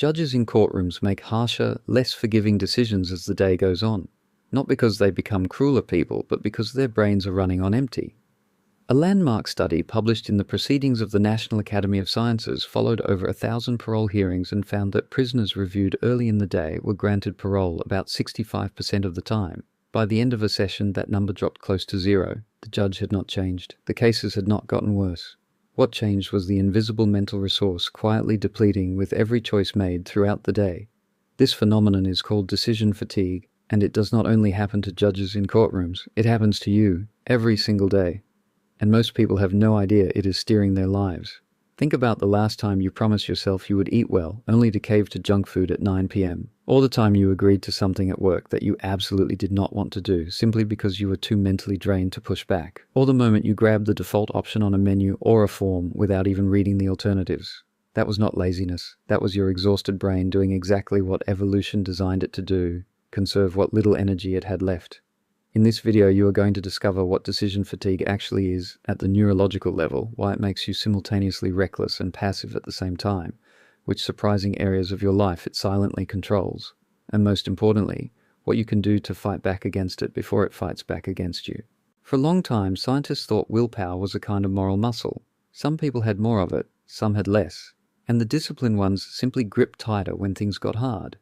Judges in courtrooms make harsher, less forgiving decisions as the day goes on, not because they become crueler people, but because their brains are running on empty. A landmark study published in the Proceedings of the National Academy of Sciences followed over 1,000 parole hearings and found that prisoners reviewed early in the day were granted parole about 65% of the time. By the end of a session, that number dropped close to zero. The judge had not changed. The cases had not gotten worse. What changed was the invisible mental resource quietly depleting with every choice made throughout the day. This phenomenon is called decision fatigue, and it does not only happen to judges in courtrooms, it happens to you every single day. And most people have no idea it is steering their lives. Think about the last time you promised yourself you would eat well, only to cave to junk food at 9 p.m. Or the time you agreed to something at work that you absolutely did not want to do, simply because you were too mentally drained to push back. Or the moment you grabbed the default option on a menu or a form without even reading the alternatives. That was not laziness. That was your exhausted brain doing exactly what evolution designed it to do: conserve what little energy it had left. In this video, you are going to discover what decision fatigue actually is at the neurological level, why it makes you simultaneously reckless and passive at the same time, which surprising areas of your life it silently controls, and most importantly, what you can do to fight back against it before it fights back against you. For a long time, scientists thought willpower was a kind of moral muscle. Some people had more of it, some had less, and the disciplined ones simply gripped tighter when things got hard.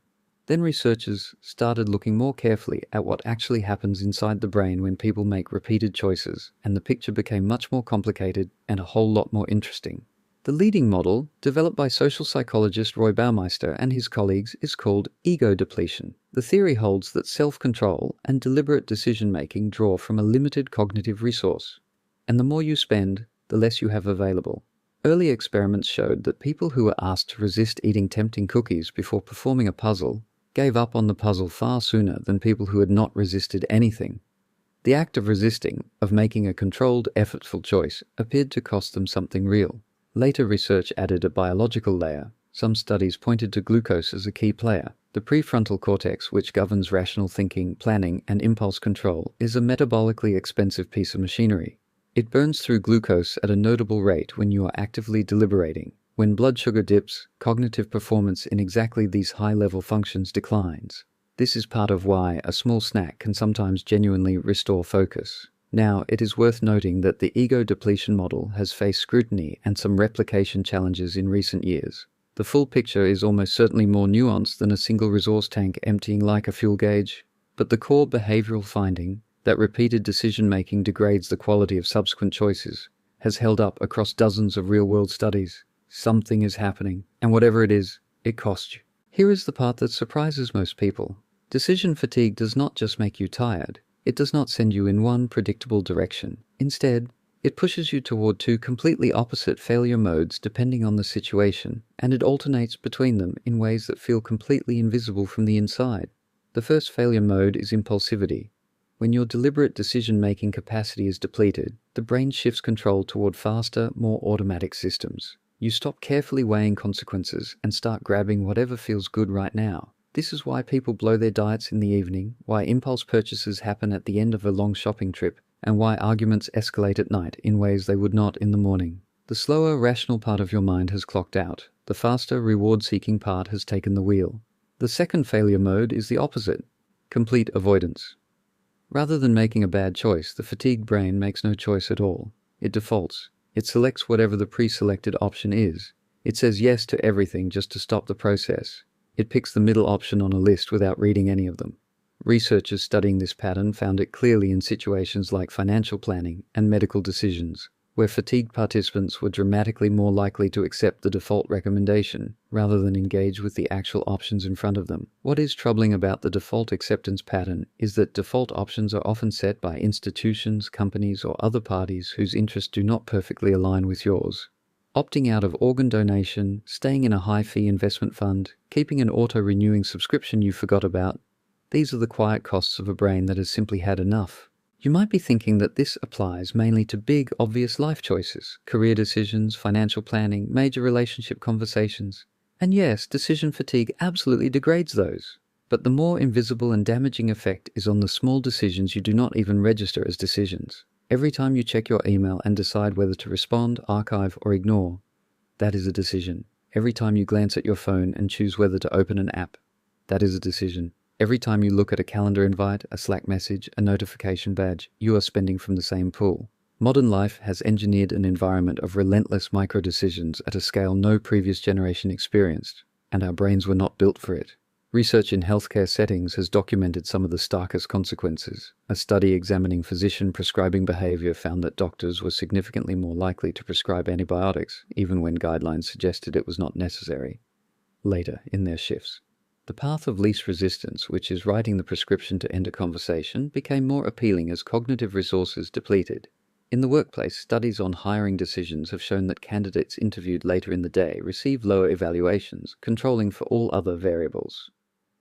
Then researchers started looking more carefully at what actually happens inside the brain when people make repeated choices, and the picture became much more complicated and a whole lot more interesting. The leading model, developed by social psychologist Roy Baumeister and his colleagues, is called ego depletion. The theory holds that self-control and deliberate decision-making draw from a limited cognitive resource, and the more you spend, the less you have available. Early experiments showed that people who were asked to resist eating tempting cookies before performing a puzzle gave up on the puzzle far sooner than people who had not resisted anything. The act of resisting, of making a controlled, effortful choice, appeared to cost them something real. Later research added a biological layer. Some studies pointed to glucose as a key player. The prefrontal cortex, which governs rational thinking, planning, and impulse control, is a metabolically expensive piece of machinery. It burns through glucose at a notable rate when you are actively deliberating. When blood sugar dips, cognitive performance in exactly these high-level functions declines. This is part of why a small snack can sometimes genuinely restore focus. Now, it is worth noting that the ego depletion model has faced scrutiny and some replication challenges in recent years. The full picture is almost certainly more nuanced than a single resource tank emptying like a fuel gauge, but the core behavioral finding, that repeated decision-making degrades the quality of subsequent choices, has held up across dozens of real-world studies. Something is happening, and whatever it is, it costs you. Here is the part that surprises most people. Decision fatigue does not just make you tired. It does not send you in one predictable direction. Instead, it pushes you toward two completely opposite failure modes depending on the situation, and it alternates between them in ways that feel completely invisible from the inside. The first failure mode is impulsivity. When your deliberate decision-making capacity is depleted, the brain shifts control toward faster, more automatic systems. You stop carefully weighing consequences and start grabbing whatever feels good right now. This is why people blow their diets in the evening, why impulse purchases happen at the end of a long shopping trip, and why arguments escalate at night in ways they would not in the morning. The slower, rational part of your mind has clocked out. The faster, reward-seeking part has taken the wheel. The second failure mode is the opposite: complete avoidance. Rather than making a bad choice, the fatigued brain makes no choice at all. It defaults. It selects whatever the pre-selected option is. It says yes to everything just to stop the process. It picks the middle option on a list without reading any of them. Researchers studying this pattern found it clearly in situations like financial planning and medical decisions, where fatigued participants were dramatically more likely to accept the default recommendation rather than engage with the actual options in front of them. What is troubling about the default acceptance pattern is that default options are often set by institutions, companies, or other parties whose interests do not perfectly align with yours. Opting out of organ donation, staying in a high-fee investment fund, keeping an auto-renewing subscription you forgot about, these are the quiet costs of a brain that has simply had enough. You might be thinking that this applies mainly to big, obvious life choices, career decisions, financial planning, major relationship conversations. And yes, decision fatigue absolutely degrades those. But the more invisible and damaging effect is on the small decisions you do not even register as decisions. Every time you check your email and decide whether to respond, archive, or ignore, that is a decision. Every time you glance at your phone and choose whether to open an app, that is a decision. Every time you look at a calendar invite, a Slack message, a notification badge, you are spending from the same pool. Modern life has engineered an environment of relentless micro-decisions at a scale no previous generation experienced, and our brains were not built for it. Research in healthcare settings has documented some of the starkest consequences. A study examining physician prescribing behavior found that doctors were significantly more likely to prescribe antibiotics, even when guidelines suggested it was not necessary, later in their shifts. The path of least resistance, which is writing the prescription to end a conversation, became more appealing as cognitive resources depleted. In the workplace, studies on hiring decisions have shown that candidates interviewed later in the day receive lower evaluations, controlling for all other variables.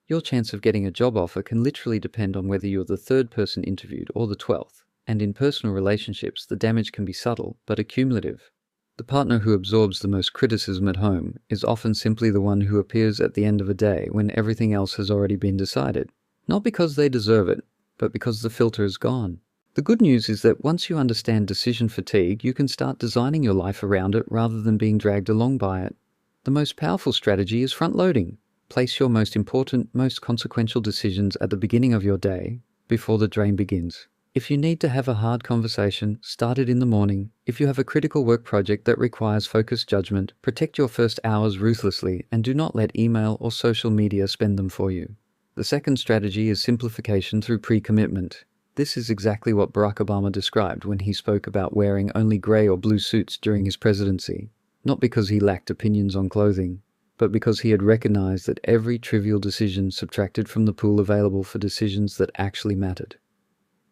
Your chance of getting a job offer can literally depend on whether you're the third person interviewed or the 12th, and in personal relationships the damage can be subtle but accumulative. The partner who absorbs the most criticism at home is often simply the one who appears at the end of a day when everything else has already been decided, not because they deserve it, but because the filter is gone. The good news is that once you understand decision fatigue, you can start designing your life around it rather than being dragged along by it. The most powerful strategy is front-loading. Place your most important, most consequential decisions at the beginning of your day, before the drain begins. If you need to have a hard conversation, start it in the morning. If you have a critical work project that requires focused judgment, protect your first hours ruthlessly and do not let email or social media spend them for you. The second strategy is simplification through pre-commitment. This is exactly what Barack Obama described when he spoke about wearing only grey or blue suits during his presidency, not because he lacked opinions on clothing, but because he had recognized that every trivial decision subtracted from the pool available for decisions that actually mattered.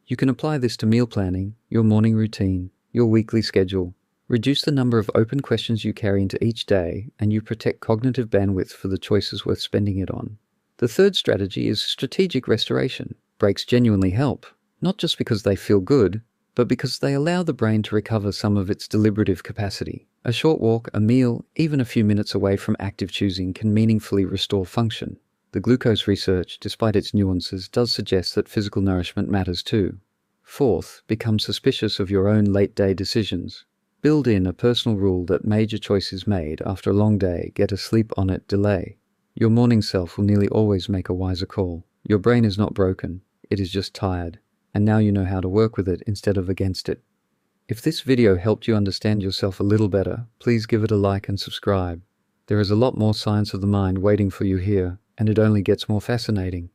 You can apply this to meal planning, your morning routine, your weekly schedule. Reduce the number of open questions you carry into each day, and you protect cognitive bandwidth for the choices worth spending it on. The third strategy is strategic restoration. Breaks genuinely help, not just because they feel good, but because they allow the brain to recover some of its deliberative capacity. A short walk, a meal, even a few minutes away from active choosing can meaningfully restore function. The glucose research, despite its nuances, does suggest that physical nourishment matters too. Fourth, become suspicious of your own late-day decisions. Build in a personal rule that major choices made after a long day get a sleep-on-it delay. Your morning self will nearly always make a wiser call. Your brain is not broken, it is just tired, and now you know how to work with it instead of against it. If this video helped you understand yourself a little better, please give it a like and subscribe. There is a lot more science of the mind waiting for you here, and it only gets more fascinating.